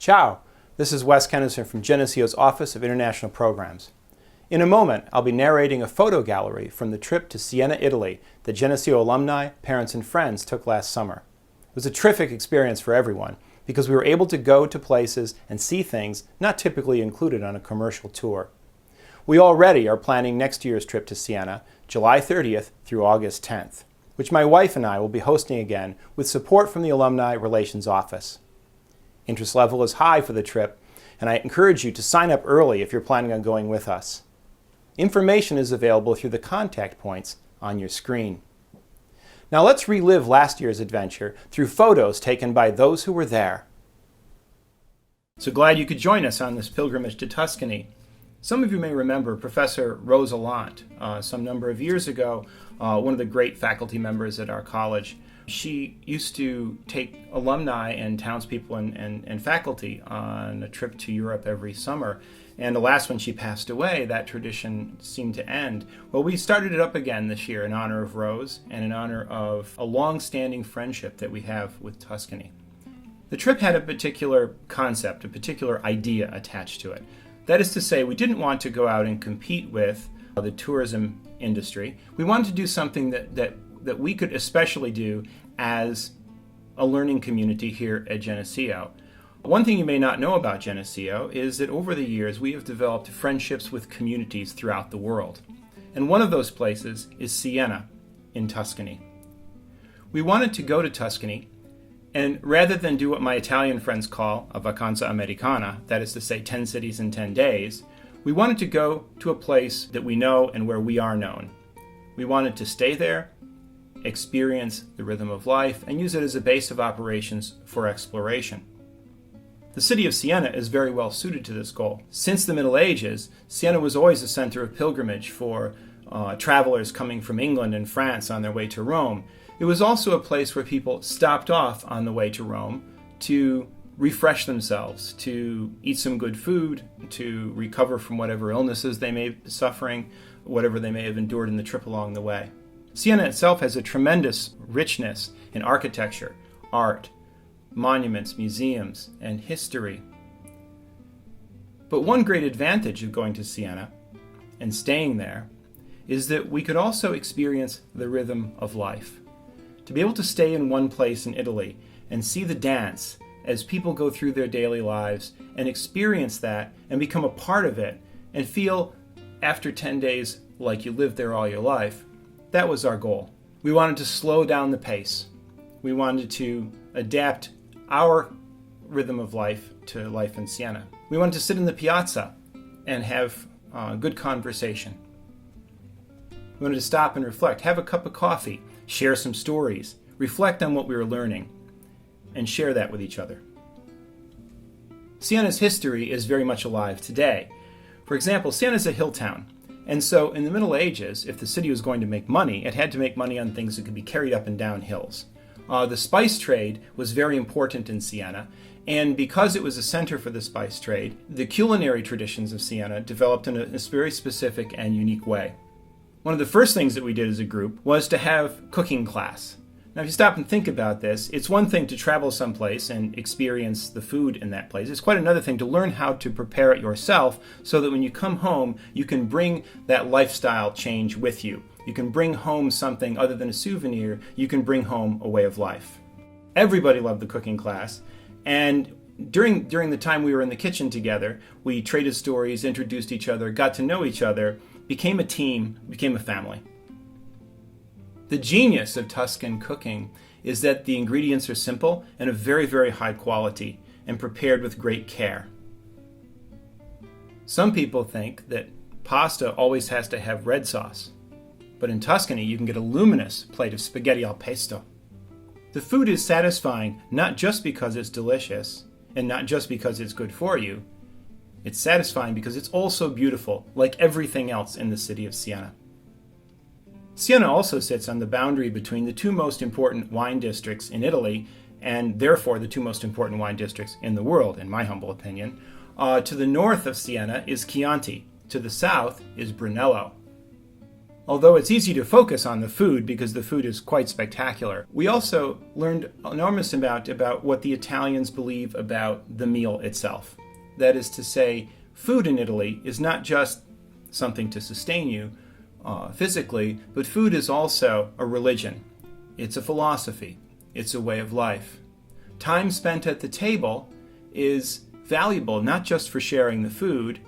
Ciao, this is Wes Kennison from Geneseo's Office of International Programs. In a moment, I'll be narrating a photo gallery from the trip to Siena, Italy that Geneseo alumni, parents, and friends took last summer. It was a terrific experience for everyone because we were able to go to places and see things not typically included on a commercial tour. We already are planning next year's trip to Siena, July 30th through August 10th, which my wife and I will be hosting again with support from the Alumni Relations Office. Interest level is high for the trip, and I encourage you to sign up early if you're planning on going with us. Information is available through the contact points on your screen. Now let's relive last year's adventure through photos taken by those who were there. So glad you could join us on this pilgrimage to Tuscany. Some of you may remember Professor Rose Allant, some number of years ago, one of the great faculty members at our college. She used to take alumni and townspeople and faculty on a trip to Europe every summer. And alas, when she passed away, that tradition seemed to end. Well, we started it up again this year in honor of Rose and in honor of a long-standing friendship that we have with Tuscany. The trip had a particular concept, a particular idea attached to it. That is to say, we didn't want to go out and compete with the tourism industry. We wanted to do something that we could especially do as a learning community here at Geneseo. One thing you may not know about Geneseo is that over the years we have developed friendships with communities throughout the world. And one of those places is Siena in Tuscany. We wanted to go to Tuscany, and rather than do what my Italian friends call a vacanza americana, that is to say 10 cities in 10 days, we wanted to go to a place that we know and where we are known. We wanted to stay there, experience the rhythm of life, and use it as a base of operations for exploration. The city of Siena is very well suited to this goal. Since the Middle Ages, Siena was always a center of pilgrimage for travelers coming from England and France on their way to Rome. It was also a place where people stopped off on the way to Rome to refresh themselves, to eat some good food, to recover from whatever illnesses they may be suffering, whatever they may have endured in the trip along the way. Siena itself has a tremendous richness in architecture, art, monuments, museums, and history. But one great advantage of going to Siena and staying there is that we could also experience the rhythm of life. To be able to stay in one place in Italy and see the dance as people go through their daily lives and experience that and become a part of it and feel after 10 days like you lived there all your life, that was our goal. We wanted to slow down the pace. We wanted to adapt our rhythm of life to life in Siena. We wanted to sit in the piazza and have good conversation. We wanted to stop and reflect, have a cup of coffee, share some stories, reflect on what we were learning, and share that with each other. Siena's history is very much alive today. For example, Siena is a hill town. And so in the Middle Ages, if the city was going to make money, it had to make money on things that could be carried up and down hills. The spice trade was very important in Siena, and because it was a center for the spice trade, the culinary traditions of Siena developed in a very specific and unique way. One of the first things that we did as a group was to have cooking class. Now, if you stop and think about this, it's one thing to travel someplace and experience the food in that place. It's quite another thing to learn how to prepare it yourself so that when you come home, you can bring that lifestyle change with you. You can bring home something other than a souvenir. You can bring home a way of life. Everybody loved the cooking class, and during the time we were in the kitchen together, we traded stories, introduced each other, got to know each other, became a team, became a family. The genius of Tuscan cooking is that the ingredients are simple and of very, very high quality and prepared with great care. Some people think that pasta always has to have red sauce, but in Tuscany you can get a luminous plate of spaghetti al pesto. The food is satisfying not just because it's delicious and not just because it's good for you. It's satisfying because it's also beautiful, like everything else in the city of Siena. Siena also sits on the boundary between the two most important wine districts in Italy, and therefore the two most important wine districts in the world, in my humble opinion. To the north of Siena is Chianti. To the south is Brunello. Although it's easy to focus on the food because the food is quite spectacular, we also learned an enormous amount about what the Italians believe about the meal itself. That is to say, food in Italy is not just something to sustain you physically, but food is also a religion. It's a philosophy. It's a way of life. Time spent at the table is valuable not just for sharing the food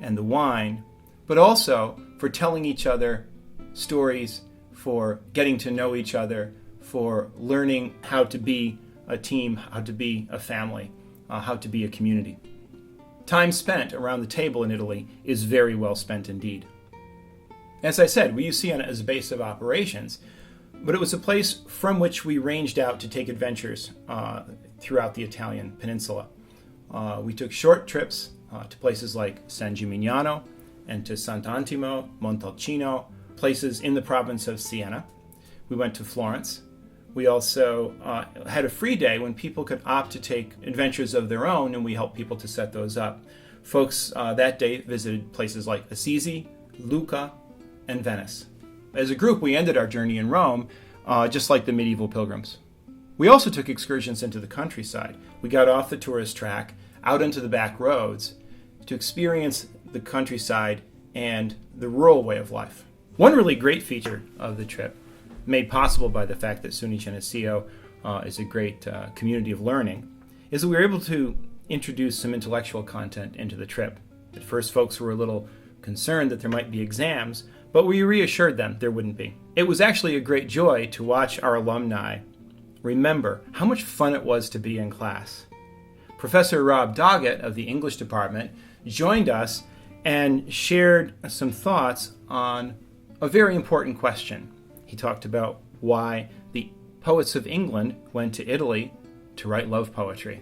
and the wine, but also for telling each other stories, for getting to know each other, for learning how to be a team, how to be a family, how to be a community. Time spent around the table in Italy is very well spent indeed. As I said, we use Siena as a base of operations, but it was a place from which we ranged out to take adventures throughout the Italian peninsula. We took short trips to places like San Gimignano and to Sant'Antimo, Montalcino, places in the province of Siena. We went to Florence. We also had a free day when people could opt to take adventures of their own, and we helped people to set those up. Folks that day visited places like Assisi, Lucca, and Venice. As a group, we ended our journey in Rome, just like the medieval pilgrims. We also took excursions into the countryside. We got off the tourist track, out into the back roads, to experience the countryside and the rural way of life. One really great feature of the trip, made possible by the fact that SUNY Geneseo is a great community of learning, is that we were able to introduce some intellectual content into the trip. At first, folks were a little concerned that there might be exams, but we reassured them there wouldn't be. It was actually a great joy to watch our alumni remember how much fun it was to be in class. Professor Rob Doggett of the English department joined us and shared some thoughts on a very important question. He talked about why the poets of England went to Italy to write love poetry.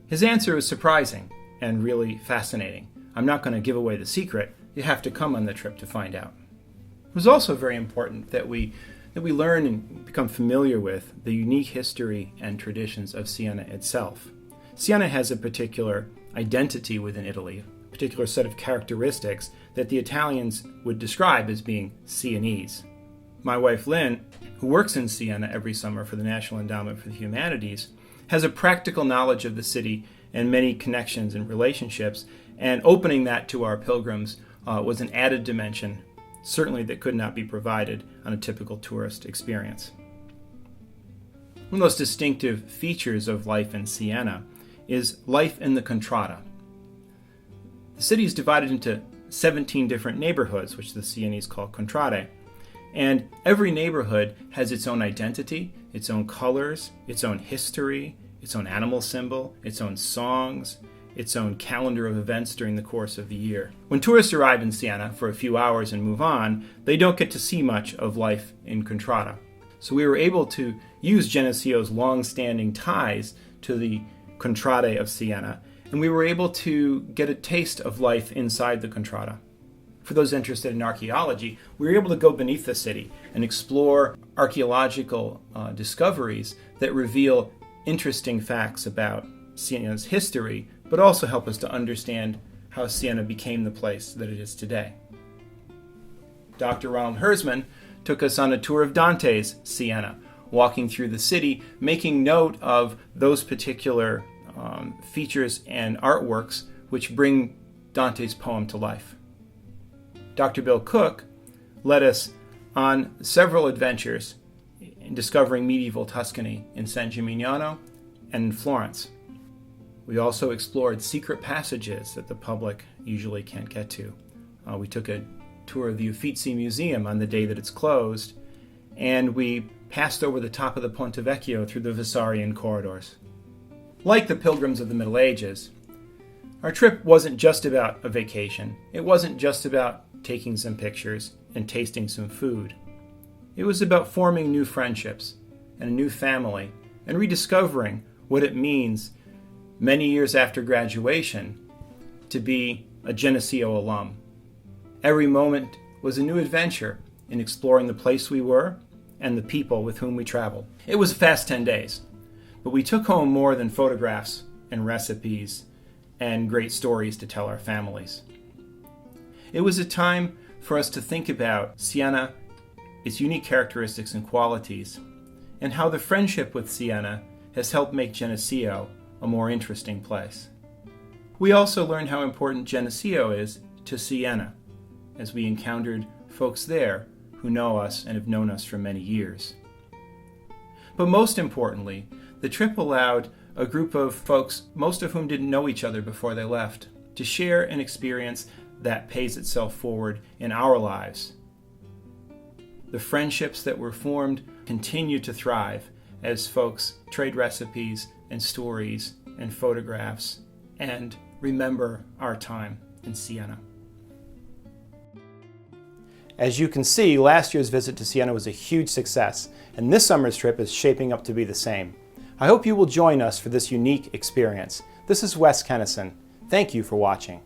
His answer is surprising and really fascinating. I'm not going to give away the secret. You have to come on the trip to find out. It was also very important that we learn and become familiar with the unique history and traditions of Siena itself. Siena has a particular identity within Italy, a particular set of characteristics that the Italians would describe as being Sienese. My wife Lynn, who works in Siena every summer for the National Endowment for the Humanities, has a practical knowledge of the city and many connections and relationships, and opening that to our pilgrims was an added dimension, certainly that could not be provided on a typical tourist experience. One of the most distinctive features of life in Siena is life in the contrada. The city is divided into 17 different neighborhoods, which the Sienese call contrade, and every neighborhood has its own identity, its own colors, its own history, its own animal symbol, its own songs, its own calendar of events during the course of the year. When tourists arrive in Siena for a few hours and move on, they don't get to see much of life in Contrada. So we were able to use Geneseo's long-standing ties to the Contrade of Siena, and we were able to get a taste of life inside the Contrada. For those interested in archaeology, we were able to go beneath the city and explore archaeological discoveries that reveal interesting facts about Siena's history, but also help us to understand how Siena became the place that it is today. Dr. Ronald Herzman took us on a tour of Dante's Siena, walking through the city, making note of those particular features and artworks which bring Dante's poem to life. Dr. Bill Cook led us on several adventures in discovering medieval Tuscany in San Gimignano and in Florence. We also explored secret passages that the public usually can't get to. We took a tour of the Uffizi Museum on the day that it's closed, and we passed over the top of the Ponte Vecchio through the Vasarian corridors. Like the pilgrims of the Middle Ages, our trip wasn't just about a vacation. It wasn't just about taking some pictures and tasting some food. It was about forming new friendships and a new family and rediscovering what it means many years after graduation to be a Geneseo alum. Every moment was a new adventure in exploring the place we were and the people with whom we traveled. It was a fast 10 days, but we took home more than photographs and recipes and great stories to tell our families. It was a time for us to think about Siena, its unique characteristics and qualities, and how the friendship with Siena has helped make Geneseo a more interesting place. We also learned how important Geneseo is to Siena, as we encountered folks there who know us and have known us for many years. But most importantly, the trip allowed a group of folks, most of whom didn't know each other before they left, to share an experience that pays itself forward in our lives. The friendships that were formed continue to thrive as folks trade recipes and stories and photographs and remember our time in Siena. As you can see, last year's visit to Siena was a huge success, and this summer's trip is shaping up to be the same. I hope you will join us for this unique experience. This is Wes Kennison. Thank you for watching.